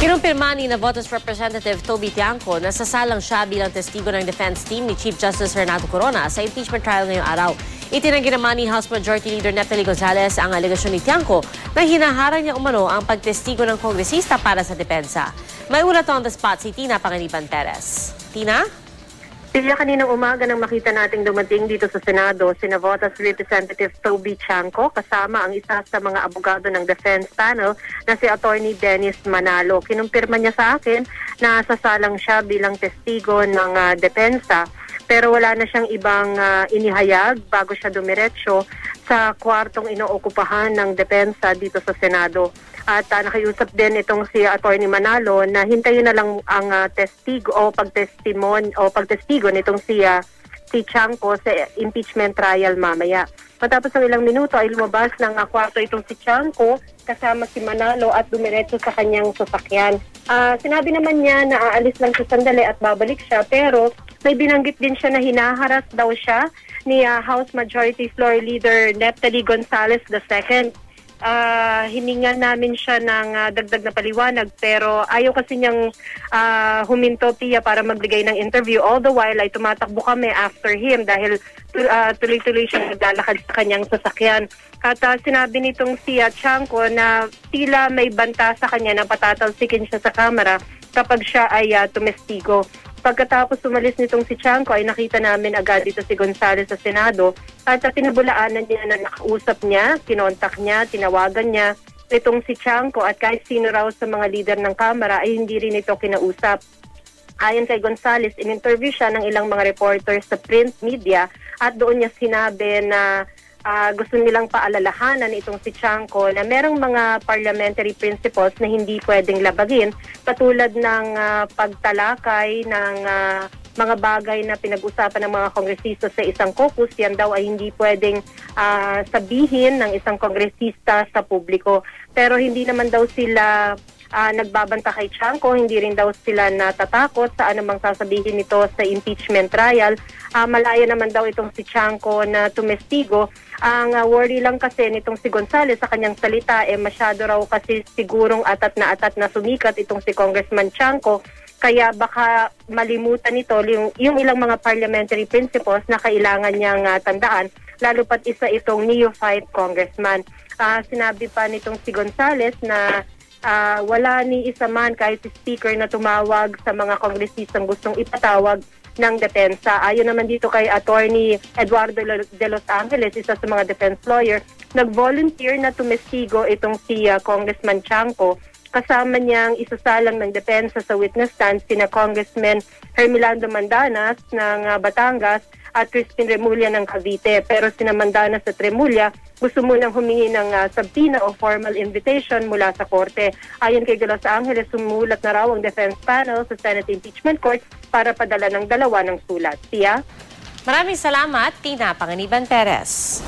Kinumpirma ni Navotas Representative Toby Tiangco na sasalang siya bilang testigo ng defense team ni Chief Justice Renato Corona sa impeachment trial ngayong araw. Itinanggi naman ni House Majority Leader Neptali Gonzales ang alegasyon ni Tiangco na hinaharang niya umano ang pagtestigo ng kongresista para sa depensa. May ulat on the spot si Tina Panganiban Perez. Tina? Pilya kaninang umaga nang makita nating dumating dito sa Senado si Navotas Representative Toby Tiangco kasama ang isa sa mga abogado ng defense panel na si Attorney Dennis Manalo. Kinumpirma niya sa akin na sasalang siya bilang testigo ng depensa pero wala na siyang ibang inihayag bago siya dumiretso sa kwartong inookupahan ng depensa dito sa Senado. At nakiusap din itong si Attorney Manalo na hintayin na lang ang testigo o pagtestigo nitong si Tiangco sa impeachment trial mamaya. Matapos ng ilang minuto ay lumabas ng kwarto itong si Tiangco kasama si Manalo at dumiretso sa kanyang sasakyan. Sinabi naman niya na aalis lang siya sandali at babalik siya pero may binanggit din siya na hinaharas daw siya ni House Majority Floor Leader Neptali Gonzales II. Hiningan namin siya ng dagdag na paliwanag pero ayaw kasi niyang huminto Pia para magbigay ng interview. All the while ay tumatakbo kami after him dahil tuloy-tuloy siya naglalakad sa kanyang sasakyan. At sinabi nitong si Tiangco na tila may banta sa kanya na patatalsikin siya sa kamera kapag siya ay tumestigo. Pagkatapos umalis nitong si Tiangco ay nakita namin agad dito si Gonzales sa Senado at pinabulaanan niya na nakausap niya, kinontak niya, tinawagan niya itong si Tiangco at kahit sino raw sa mga leader ng Kamara ay hindi rin ito kinausap. Ayon kay Gonzales, in-interview siya ng ilang mga reporters sa print media at doon niya sinabi na gusto nilang paalalahanan itong si Tiangco na merong mga parliamentary principles na hindi pwedeng labagin katulad ng pagtalakay ng mga bagay na pinag-usapan ng mga kongresista sa isang caucus. Yan daw ay hindi pwedeng sabihin ng isang kongresista sa publiko. Pero hindi naman daw sila nagbabanta kay Tiangco, hindi rin daw sila natatakot sa anumang sasabihin nito sa impeachment trial. Malaya naman daw itong si Tiangco na tumestigo. Ang worry lang kasi nitong si Gonzales sa kanyang salita masyado raw kasi sigurong atat na sumikat itong si Congressman Tiangco. Kaya baka malimutan nito yung ilang mga parliamentary principles na kailangan niyang tandaan, lalo pat isa itong neophyte congressman. Sinabi pa nitong si Gonzales na wala ni isa man kahit si speaker na tumawag sa mga kongresistang gustong ipatawag ng depensa. Ayon naman dito kay Attorney Eduardo de Los Angeles, isa sa mga defense lawyer, nag-volunteer na tumestigo itong si Congressman Tiangco. Kasama niyang isasalang ng depensa sa witness stand sina Congressman Hermelando Mandanas ng Batangas at Crispin Remulla ng Cavite. Pero sina Mandanas at Remulla gusto munang humingi ng subpoena o formal invitation mula sa korte. Ayon kay Los Angeles, sumulat na raw ang defense panel sa Senate Impeachment Court para padala ng dalawa ng sulat. Tia? Maraming salamat, Tina Panganiban Perez.